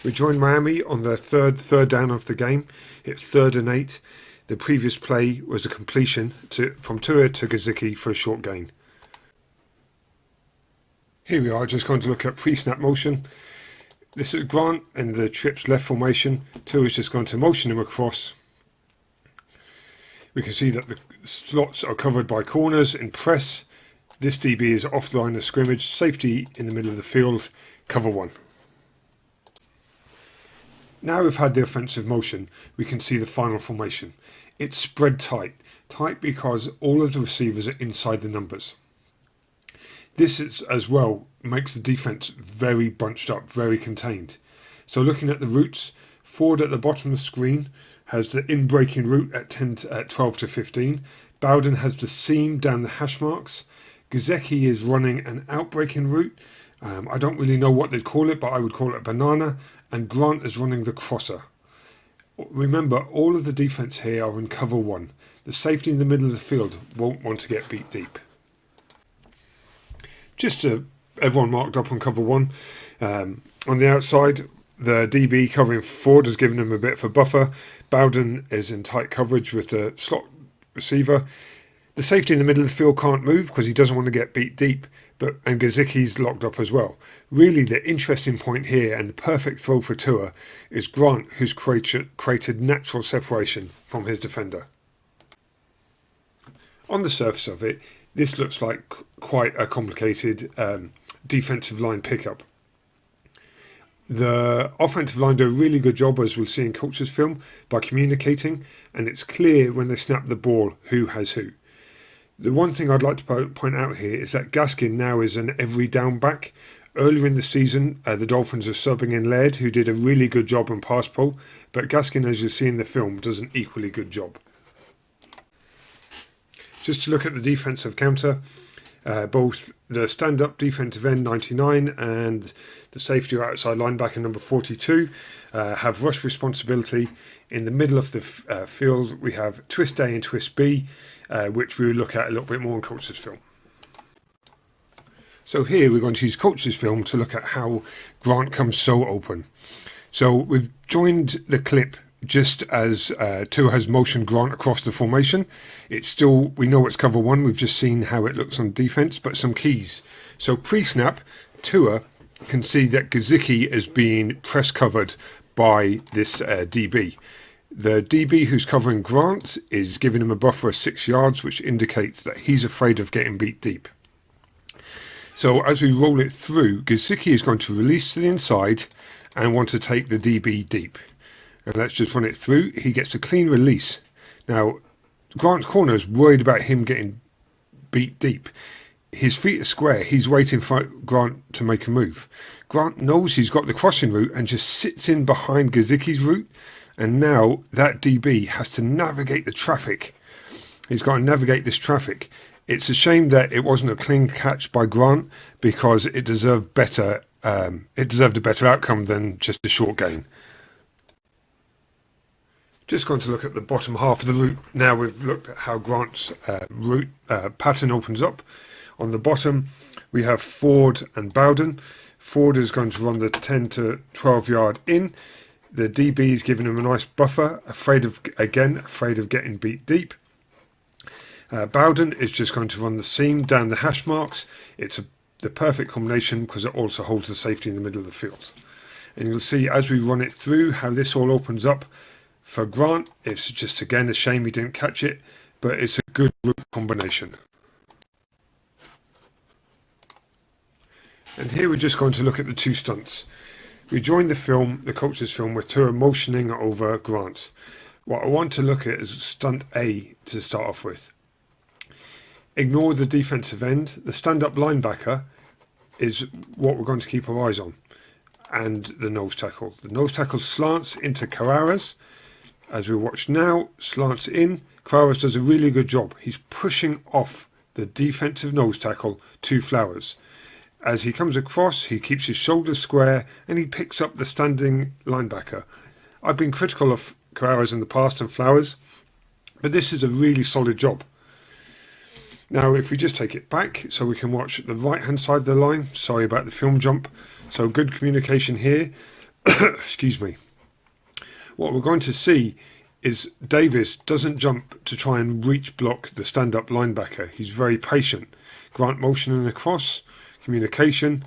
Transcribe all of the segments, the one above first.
We joined Miami on their third down of the game. It's 3rd and 8. The previous play was a completion from Tua to Gesicki for a short gain. Here we are, just going to look at pre-snap motion. This is Grant in the trips left formation. Tua's just going to motion him across. We can see that the slots are covered by corners in press. This DB is off the line of scrimmage, safety in the middle of the field, cover 1. Now we've had the offensive motion, we can see the final formation. It's spread tight because all of the receivers are inside the numbers. This is, as well, makes the defense very bunched up, very contained. So looking at the routes, Ford at the bottom of the screen has the in-breaking route at 12 to 15. Bowden has the seam down the hash marks. Gesicki is running an out-breaking route. I don't really know what they'd call it, but I would call it a banana. And Grant is running the crosser. Remember, all of the defense here are in cover 1. The safety in the middle of the field won't want to get beat deep. Just everyone marked up on cover 1. On the outside, the DB covering Ford has given him a bit of a buffer. Bowden is in tight coverage with the slot receiver. The safety in the middle of the field can't move because he doesn't want to get beat deep, and Gesicki's locked up as well. Really, the interesting point here and the perfect throw for Tua is Grant, who's created natural separation from his defender. On the surface of it, this looks like quite a complicated defensive line pickup. The offensive line do a really good job, as we'll see in coach's film, by communicating, and it's clear when they snap the ball who has who. The one thing I'd like to point out here is that Gaskin now is an every down back. Earlier in the season, the Dolphins were subbing in Laird, who did a really good job on pass pro, but Gaskin, as you see in the film, does an equally good job. Just to look at the defensive counter, both the stand-up defensive end 99 and the safety or outside linebacker number 42 have rush responsibility. In the middle of the field, we have twist A and twist B, which we will look at a little bit more in coach's film. So here we're going to use coach's film to look at how Grant comes so open. So we've joined the clip just as Tua has motioned Grant across the formation. It's still, we know it's cover 1, we've just seen how it looks on defense, but some keys. So pre-snap, Tua can see that Gesicki is being press covered by this DB. The DB who's covering Grant is giving him a buffer of 6 yards, which indicates that he's afraid of getting beat deep. So as we roll it through, Gesicki is going to release to the inside and want to take the DB deep. And let's just run it through. He gets a clean release. Now, Grant's corner is worried about him getting beat deep. His feet are square. He's waiting for Grant to make a move. Grant knows he's got the crossing route and just sits in behind Gesicki's route. And now that DB has to navigate the traffic. He's got to navigate this traffic. It's a shame that it wasn't a clean catch by Grant, because it deserved better. It deserved a better outcome than just a short gain. Just going to look at the bottom half of the route. Now we've looked at how Grant's route pattern opens up. On the bottom, we have Ford and Bowden. Ford is going to run the 10 to 12 yard in. The DB is giving him a nice buffer, afraid of getting beat deep. Bowden is just going to run the seam down the hash marks. It's the perfect combination because it also holds the safety in the middle of the field. And you'll see as we run it through how this all opens up. For Grant, it's just again a shame he didn't catch it, but it's a good route combination. And here we're just going to look at the 2 stunts. We joined the coach's film, with Tua motioning over Grant. What I want to look at is stunt A to start off with. Ignore the defensive end. The stand-up linebacker is what we're going to keep our eyes on, and the nose tackle. The nose tackle slants into Carreras. As we watch now, slants in. Carreras does a really good job. He's pushing off the defensive nose tackle to Flowers. As he comes across, he keeps his shoulders square and he picks up the standing linebacker. I've been critical of Carreras in the past and Flowers, but this is a really solid job. Now, if we just take it back so we can watch the right-hand side of the line. Sorry about the film jump. So good communication here. Excuse me. What we're going to see is Davis doesn't jump to try and reach block the stand-up linebacker. He's very patient. Grant motioning across, communication,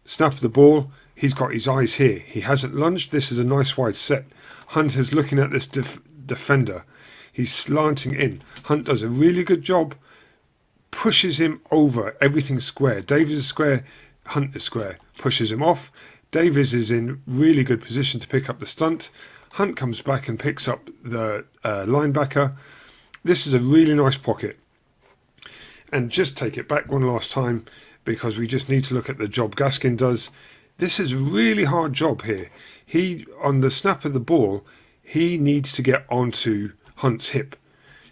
snap of the ball. He's got his eyes here. He hasn't lunged. This is a nice wide set. Hunt is looking at this defender. He's slanting in. Hunt does a really good job. Pushes him over. Everything's square. Davis is square. Hunt is square. Pushes him off. Davis is in really good position to pick up the stunt. Hunt comes back and picks up the linebacker. This is a really nice pocket. And just take it back one last time, because we just need to look at the job Gaskin does. This is a really hard job here. He, on the snap of the ball, he needs to get onto Hunt's hip.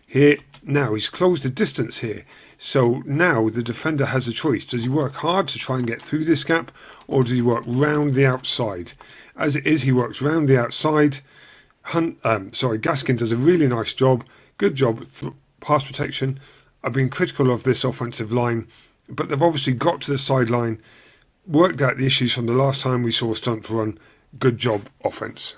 Here, now he's closed the distance here. So now the defender has a choice. Does he work hard to try and get through this gap, or does he work round the outside? As it is, he works round the outside. Gaskin does a really nice job. Good job, pass protection. I've been critical of this offensive line, but they've obviously got to the sideline, worked out the issues from the last time we saw a stunt run. Good job, offense.